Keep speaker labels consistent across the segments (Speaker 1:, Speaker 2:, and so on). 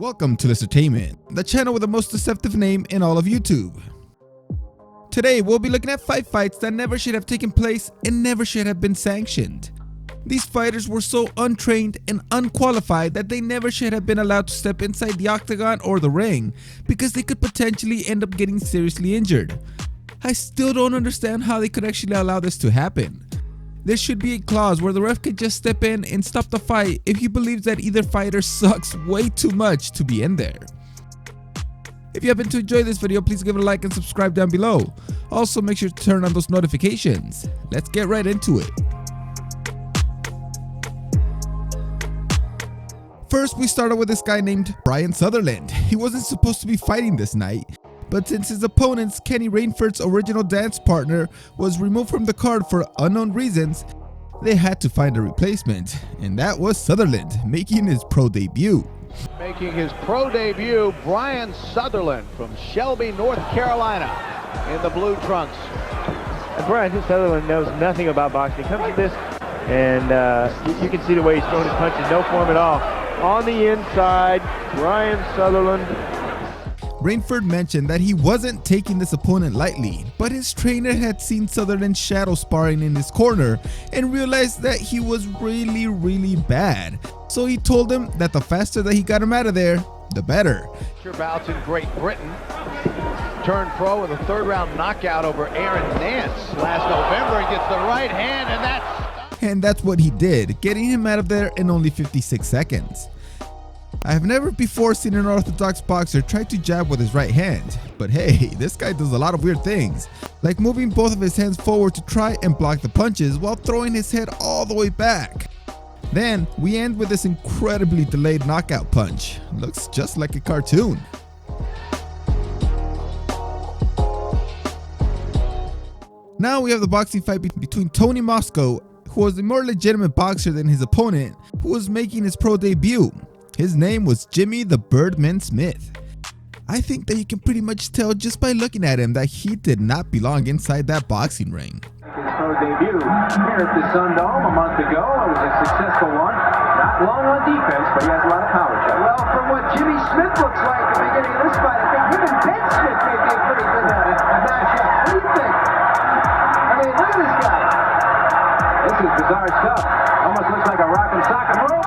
Speaker 1: Welcome to Entertainment, the channel with the most deceptive name in all of YouTube. Today we'll be looking at 5 fights that never should have taken place and never should have been sanctioned. These fighters were so untrained and unqualified that they never should have been allowed to step inside the octagon or the ring because they could potentially end up getting seriously injured. I still don't understand how they could actually allow this to happen. There should be a clause where the ref could just step in and stop the fight if he believes that either fighter sucks way too much to be in there. If you happen to enjoy this video, please give it a like and subscribe down below. Also make sure to turn on those notifications. Let's get right into it. First, we started with this guy named Brian Sutherland. He wasn't supposed to be fighting this night, but since his opponent's Kenny Rainford's original dance partner was removed from the card for unknown reasons, they had to find a replacement, and that was Sutherland, making his pro debut.
Speaker 2: Making his pro debut, Brian Sutherland from Shelby, North Carolina, in the blue trunks.
Speaker 3: And Brian Sutherland knows nothing about boxing. He comes to this, and you can see the way he's throwing his punches, no form at all. On the inside, Brian Sutherland.
Speaker 1: Rainford mentioned that he wasn't taking this opponent lightly, but his trainer had seen Sutherland shadow sparring in his corner and realized that he was really bad. So he told him that the faster that he got him out of there, the better.
Speaker 2: Bouts in Great Britain. Turned pro with a third-round knockout over Aaron Nance last November and gets the right hand,
Speaker 1: and that's what he did, getting him out of there in only 56 seconds. I have never before seen an orthodox boxer try to jab with his right hand, but hey, this guy does a lot of weird things, like moving both of his hands forward to try and block the punches while throwing his head all the way back. Then we end with this incredibly delayed knockout punch. Looks just like a cartoon. Now we have the boxing fight between Tony Moscow, who was a more legitimate boxer than his opponent, who was making his pro debut. His name was Jimmy the Birdman Smith. I think that you can pretty much tell just by looking at him that he did not belong inside that boxing ring.
Speaker 4: His pro debut here at the Sun Dome a month ago. It was a successful one. Not long on defense, but he has a lot of power. Well, from what Jimmy Smith looks like at the beginning of this fight, I think him and Ben Smith may be a pretty good matchup. What do you think? I mean, look at this guy. This is bizarre stuff. Almost looks like a rock and sock and roll.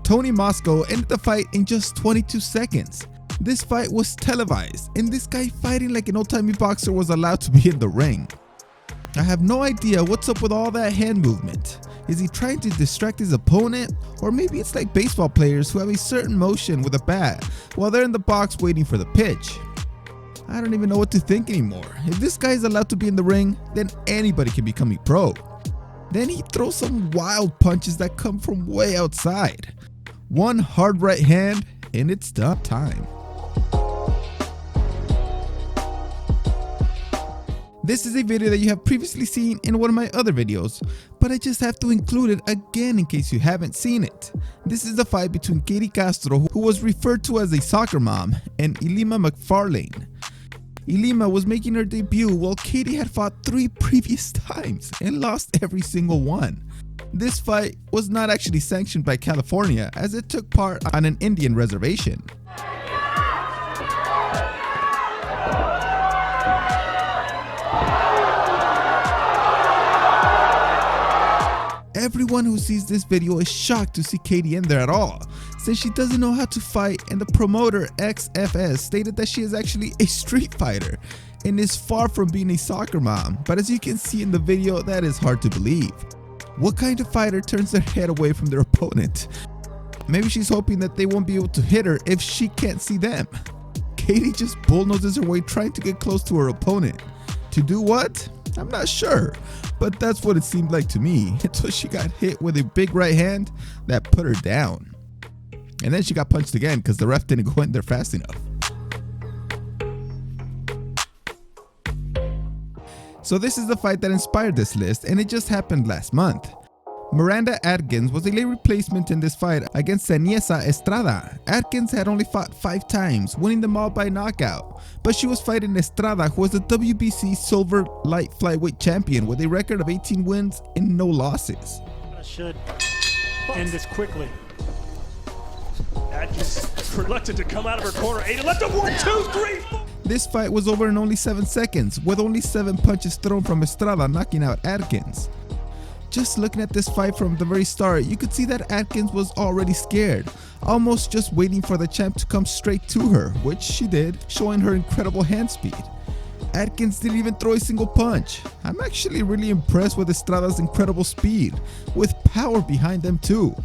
Speaker 1: Tony Moscow ended the fight in just 22 seconds. This fight was televised, and this guy fighting like an old-timey boxer was allowed to be in the ring. I have no idea what's up with all that hand movement. Is he trying to distract his opponent? Or maybe it's like baseball players who have a certain motion with a bat while they're in the box waiting for the pitch. I don't even know what to think anymore. If this guy is allowed to be in the ring, then anybody can become a pro. Then he throws some wild punches that come from way outside. One hard right hand and it's done time. This is a video that you have previously seen in one of my other videos, but I just have to include it again in case you haven't seen it. This is the fight between Katie Castro, who was referred to as a soccer mom, and Ilima McFarlane. Ilima was making her debut while Katie had fought 3 previous times and lost every single one. This fight was not actually sanctioned by California as it took part on an Indian reservation. Everyone who sees this video is shocked to see Katie in there at all, since she doesn't know how to fight, and the promoter XFS stated that she is actually a street fighter and is far from being a soccer mom, but as you can see in the video, that is hard to believe. What kind of fighter turns their head away from their opponent? Maybe she's hoping that they won't be able to hit her if she can't see them. Katie just bullnoses her way trying to get close to her opponent. To do what? I'm not sure, but that's what it seemed like to me until she got hit with a big right hand that put her down. And then she got punched again because the ref didn't go in there fast enough. So this is the fight that inspired this list, and it just happened last month. Miranda Atkins was a late replacement in this fight against Saniesa Estrada. Atkins had only fought 5 times, winning them all by knockout, but she was fighting Estrada, who was the WBC silver light flyweight champion with a record of 18 wins and no losses.
Speaker 5: Should end this quickly. Atkins reluctant to come out of her corner. Aiden left a 1, 2, 3, 4.
Speaker 1: This fight was over in only 7 seconds, with only 7 punches thrown from Estrada knocking out Atkins. Just looking at this fight from the very start, you could see that Atkins was already scared, almost just waiting for the champ to come straight to her, which she did, showing her incredible hand speed. Atkins didn't even throw a single punch. I'm actually really impressed with Estrada's incredible speed, with power behind them too.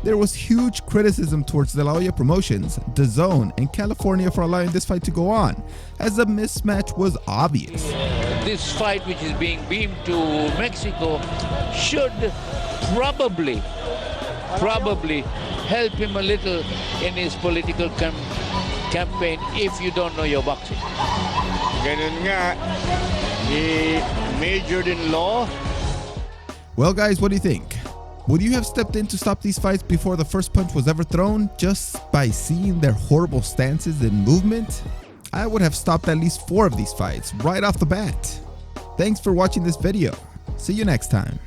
Speaker 1: There was huge criticism towards De La Hoya Promotions, DAZN, and California for allowing this fight to go on, as the mismatch was obvious.
Speaker 6: This fight, which is being beamed to Mexico, should probably help him a little in his political campaign if you don't know your boxing.
Speaker 7: Ganun nga, he majored in law.
Speaker 1: Well guys, what do you think? Would you have stepped in to stop these fights before the first punch was ever thrown, just by seeing their horrible stances and movement? I would have stopped at least 4 of these fights right off the bat. Thanks for watching this video. See you next time.